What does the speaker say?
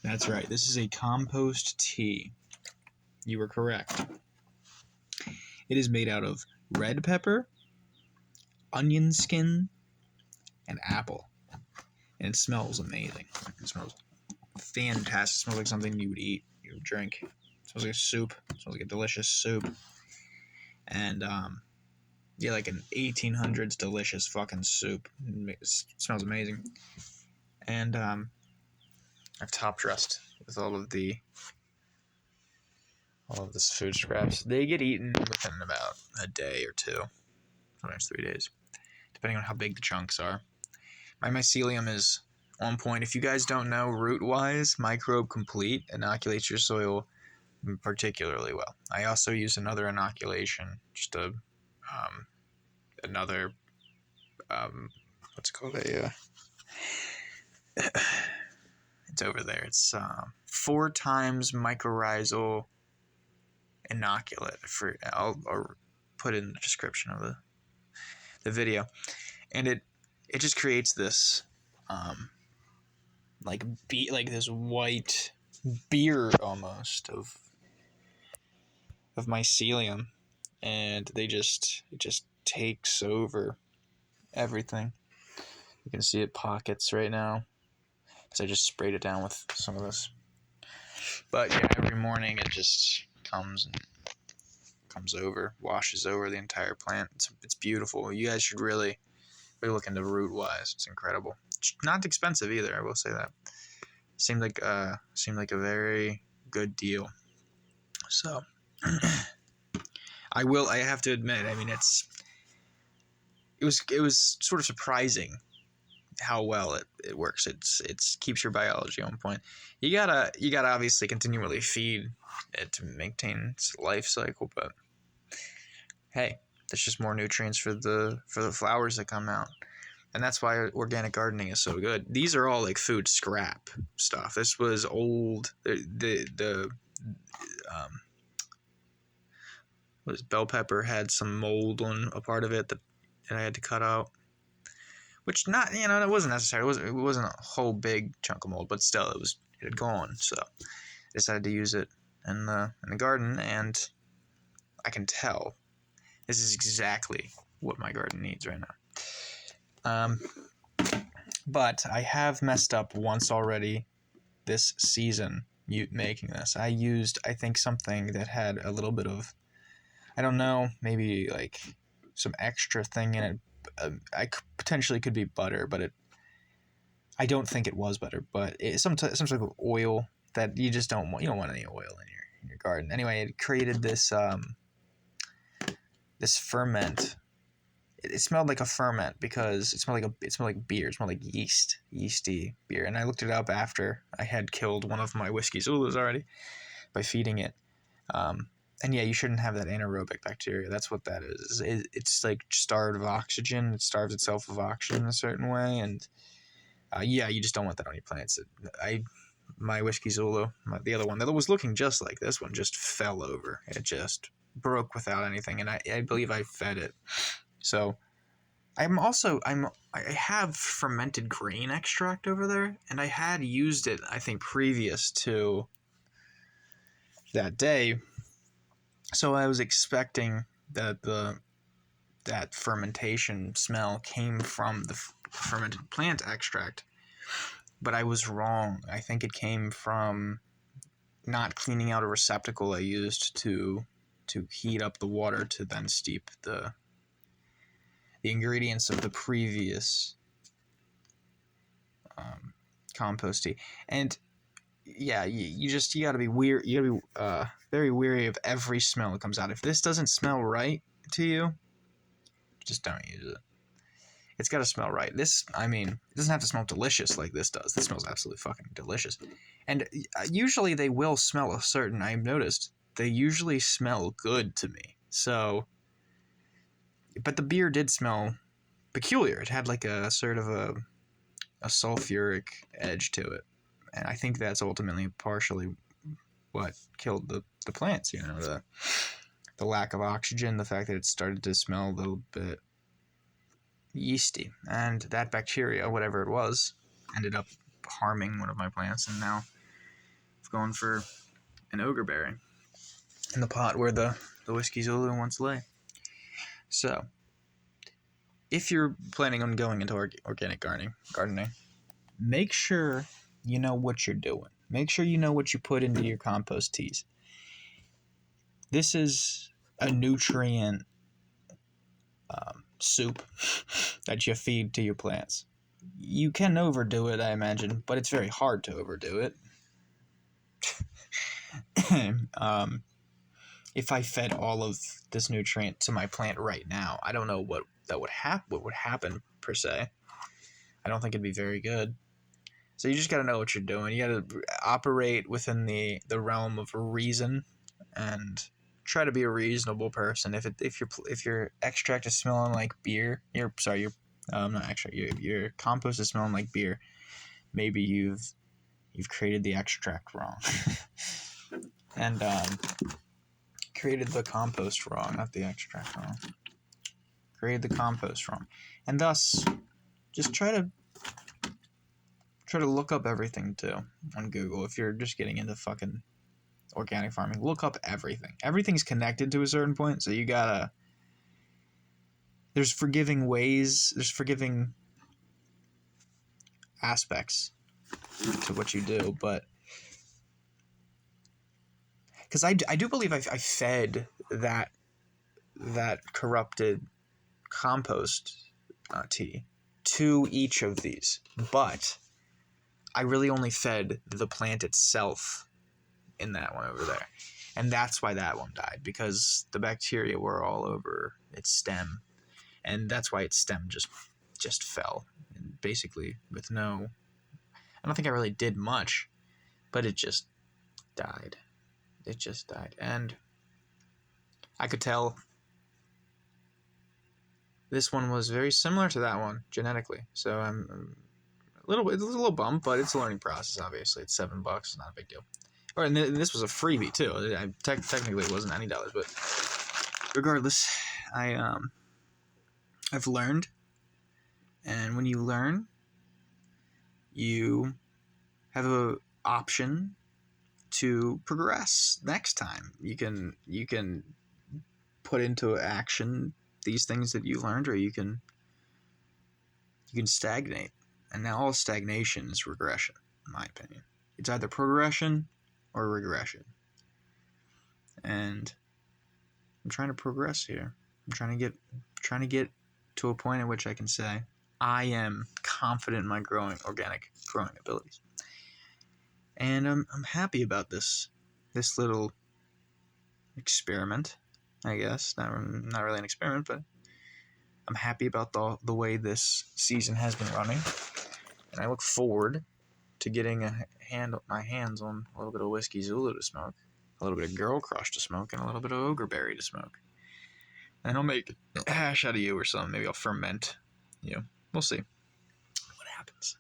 That's right. This is a compost tea. You were correct. It is made out of red pepper, onion skin, and apple. And it smells amazing. It smells fantastic. It smells like something you would eat, you would drink. It smells like a soup. It smells like a delicious soup. And, yeah, like an 1800s delicious fucking soup. It smells amazing. And, I've top dressed with all of this food scraps. They get eaten within about a day or two, sometimes 3 days, depending on how big the chunks are. My mycelium is on point. If you guys don't know, root-wise, Microbe Complete inoculates your soil particularly well. I also use another inoculation, just another, what's it called? It's over there. It's 4 times mycorrhizal inoculate. I'll put it in the description of the video, and it just creates this like this white beard almost of mycelium, and it just takes over everything. You can see it pockets right now because I just sprayed it down with some of this. But yeah, every morning it just comes over, washes over the entire plant. It's beautiful. You guys should really look into root-wise. It's incredible. It's not expensive either, I will say that. Seemed like a very good deal. So I have to admit, I mean, it was sort of surprising how well it works. It keeps your biology on point. You gotta obviously continually feed it to maintain its life cycle, but hey, there's just more nutrients for the flowers that come out. And that's why organic gardening is so good. These are all like food scrap stuff. This was old. Bell pepper had some mold on a part of it that I had to cut out. Which it wasn't necessary. It wasn't a whole big chunk of mold, but still it had gone. So I decided to use it in the garden, and I can tell this is exactly what my garden needs right now. But I have messed up once already this season making this. I used, I think, something that had a little bit of, I don't know, maybe like some extra thing in it. I potentially could be butter, but I don't think it was butter. But it's some type of oil that you just don't want. You don't want any oil in your garden. Anyway, it created this this ferment. It smelled like a ferment because it smelled like beer. It smelled like yeasty beer. And I looked it up after I had killed one of my whiskey Zulus already by feeding it. And yeah, you shouldn't have that anaerobic bacteria. That's what that is. It's like starved of oxygen. It starves itself of oxygen in a certain way. And yeah, you just don't want that on your plants. My whiskey Zulu, the other one that was looking just like this one, just fell over. It just broke without anything. And I believe I fed it. So I have fermented grain extract over there, and I had used it, I think, previous to that day. So I was expecting that that fermentation smell came from the fermented plant extract, but I was wrong. I think it came from not cleaning out a receptacle I used to heat up the water to then steep the ingredients of the previous compost tea. And yeah, you gotta be weird. You gotta be very wary of every smell that comes out. If this doesn't smell right to you, just don't use it. It's gotta smell right. This, I mean, it doesn't have to smell delicious like this does. This smells absolutely fucking delicious. And usually they will smell a certain, I've noticed, they usually smell good to me. So, but the beer did smell peculiar. It had like a sort of a sulfuric edge to it. And I think that's ultimately partially what killed the plants, the lack of oxygen, the fact that it started to smell a little bit yeasty. And that bacteria, whatever it was, ended up harming one of my plants, and now going for an ogreberry in the pot where the whiskey Zulu once lay. So, if you're planning on going into organic gardening, make sure you know what you're doing. Make sure you know what you put into your compost teas. This is a nutrient soup that you feed to your plants. You can overdo it, I imagine, but it's very hard to overdo it. If I fed all of this nutrient to my plant right now, I don't know what would happen per se. I don't think it'd be very good. So you just got to know what you're doing. You got to operate within the realm of reason and try to be a reasonable person. If your extract is smelling like beer, your compost is smelling like beer, maybe you've created the extract wrong. And created the compost wrong, not the extract wrong. Created the compost wrong. And thus, just try to look up everything too on Google. If you're just getting into fucking organic farming, look up everything. Everything's connected to a certain point, so you gotta... There's forgiving ways, there's forgiving aspects to what you do, but... Because I do believe I fed that corrupted compost tea to each of these, but I really only fed the plant itself in that one over there. And that's why that one died, because the bacteria were all over its stem. And that's why its stem just fell. And basically with no... I don't think I really did much, but it just died. It just died. And I could tell this one was very similar to that one genetically. So I'm a little bummed, but it's a learning process, obviously. It's $7. It's not a big deal. And this was a freebie too. Technically it wasn't any dollars, but regardless, I've learned, and when you learn, you have a option to progress next time. You can put into action these things that you learned, or you can stagnate. And now all stagnation is regression, in my opinion. It's either progression or regression. And I'm trying to progress here. I'm trying to get to a point at which I can say I am confident in my organic growing abilities. And I'm happy about this little experiment, I guess. Not really an experiment, but I'm happy about the way this season has been running. And I look forward to getting my hands on a little bit of whiskey Zulu to smoke, a little bit of Girl Crush to smoke, and a little bit of Ogreberry to smoke. And I'll make a hash out of you or something. Maybe I'll ferment you. We'll see what happens.